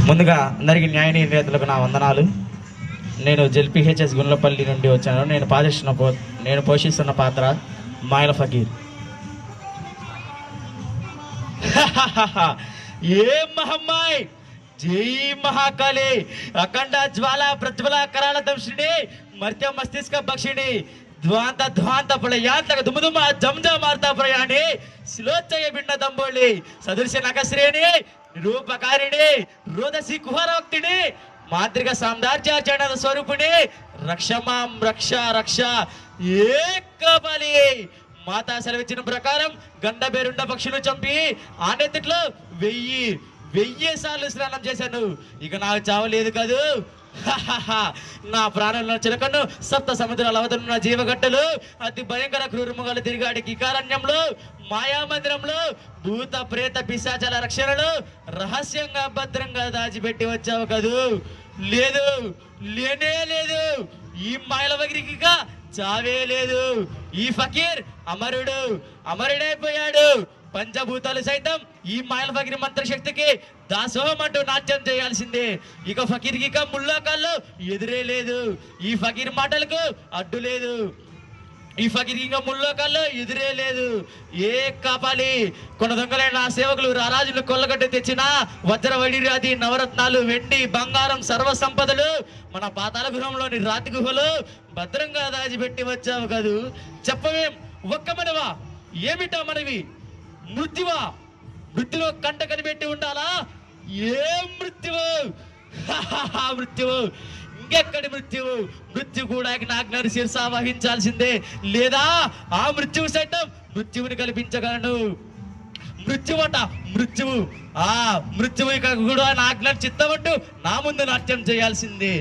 ముందుగా అందరికీ న్యాయ నిర్ణేతలకు నా వందనాలు. నేను జెల్పీహెచ్ఎస్ గుండ్లపల్లి నుండి వచ్చాను. నేను పోషిస్తున్న పాత్ర మాయల ఫకీర్. ఏ మహమ్మాయ్, జై మహాకాళి, అఖండ జ్వాల ప్రజ్వల కరాళ దంశిని, మర్త్య మస్తిష్క భక్షిణి, ధ్వాంత ధ్వాంత ప్రళయాంతక దుముదుమ జంజ మార్తా ప్రయాణి, శిలోచ్చయ భిన్న దంబోళి, సదృశ నగశ్రేణి, నిరూపకారిణి, రోదసి కుహరోక్తిని, మాతృక సామ్రాజ్యాచరణ స్వరూపిణి, రక్షమాం రక్ష రక్ష ఏ కాపాలి. మాతా సెలవిచ్చిన ప్రకారం గండ బేరుండ పక్షులు చంపి ఆ నెత్తిట్లో 1000 సార్లు స్నానం చేశాను. ఇక నాకు చావలేదు కాదు. నా ప్రాణంలో చిలకను సప్త సముద్రాల అవతరున్న జీవగట్టలు, అతి భయంకర క్రూరముగలు తిరిగాడి కికారణ్యంలో, మాయామందిరంలో భూత ప్రేత పిశాచాల రక్షణలు రహస్యంగా భద్రంగా దాచిపెట్టి వచ్చావు కదూ. లేదు, లేనే లేదు. ఈ మాయల వగిరికిగా చావే లేదు. ఈ ఫకీర్ అమరుడైపోయాడు. పంచభూతాలు సైతం ఈ మాయల ఫకీర్ మంత్రశక్తికి దాసోహం అంటూ నాట్యం చేయాల్సిందే. ఇక ఫకీర్కి ఇక ముల్లోకాల్లో ఎదురే లేదు. ఈ ఫకీర్ మాటలకు అడ్డు లేదు. ఈ ఫకీర్కి ఇంకా ముల్లోకాల్లో ఎదురే లేదు. ఏ కాపాలి. కొన దొంగలైన సేవకులు రారాజులు కొల్లగట్టు తెచ్చిన వజ్ర వైడిరాది నవరత్నాలు వెండి బంగారం సర్వ సంపదలు మన పాతాళ గృహంలోని రాతి గుహలు భద్రంగా దాచిపెట్టి వచ్చావు కదూ. చెప్పవేం ఒక్క మనవా? ఏమిటా మనవి? మృత్యువా? మృత్యులో కంట కనిపెట్టి ఉండాలా? ఏ మృత్యువు? మృత్యువు ఇంకెక్కడి మృత్యువు? మృత్యు కూడా నాజ్ఞను శిరసా వహించాల్సిందే. లేదా ఆ మృత్యువు సైతం మృత్యువుని కల్పించగలను. మృత్యువట మృత్యువు. ఆ మృత్యువు ఇక కూడా నాజ్ఞను చిత్తమంటూ నా ముందు నాట్యం చేయాల్సిందే.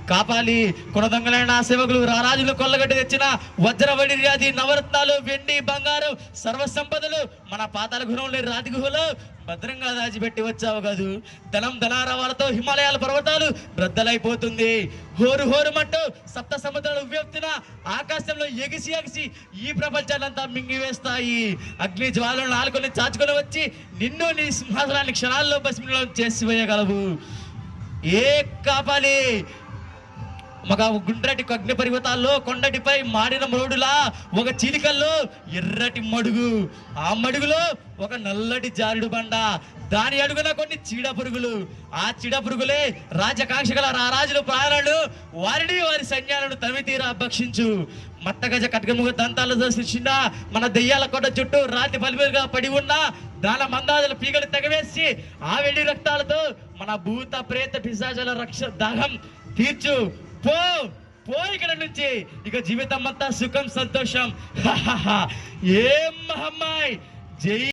కాపాలి. కొన దొంగలైన సేవకులు రారాజులు కొల్లగడ్డి తెచ్చిన వజ్ర వైడిర్యాది నవరత్నాలు వెండి బంగారం సర్వ సంపదలు మన పాతాళ గుహంలో రాతి గుహలో భద్రంగా దాచిపెట్టి వచ్చావు కాదు. ధనారవాలతో హిమాలయాల పర్వతాలు రద్దలైపోతుంది. హోరు హోరుమంటూ సప్త సముద్రాలు ఉవ్వెత్తున ఆకాశంలో ఎగిసి ఈ ప్రపంచాన్నంతా మింగివేస్తాయి. అగ్ని జ్వాలను నాలుకొని చాచుకొని వచ్చి నిన్ను నీ సింహాసనాన్ని క్షణాల్లో భస్మీలం చేసివేయగలవు. ఏ కాపాలి. మగ గుండ్రటి అగ్ని పర్వతాల్లో కొండటిపై మాడిన మరుడులా ఒక చీలికల్లో ఎర్రటి మడుగు, ఆ మడుగులో ఒక నల్లటి జారుడు బండ, దాని అడుగున కొన్ని చీడ పురుగులు. ఆ చీడ పురుగులే రాజకాంక్ష గల రారాజులు ప్రాణాలు వారిని వారి సైన్యాలను తమితీరా భక్షించు. మట్టగజ కట్కముగ దంతాలతో సృష్టించిన మన దెయ్యాల కొట్ట చుట్టూ రాతి బలిబిలుగా పడి ఉన్న దాన మందాదుల పీగలు తెగవేసి ఆ వెండి రక్తాలతో మన భూత ప్రేత పిశాచాల దాహం తీర్చు. పో ఇక్కడ నుంచి. ఇక జీవితం అంతా సుఖం సంతోషం. ఏం మహమ్మాయ్. జై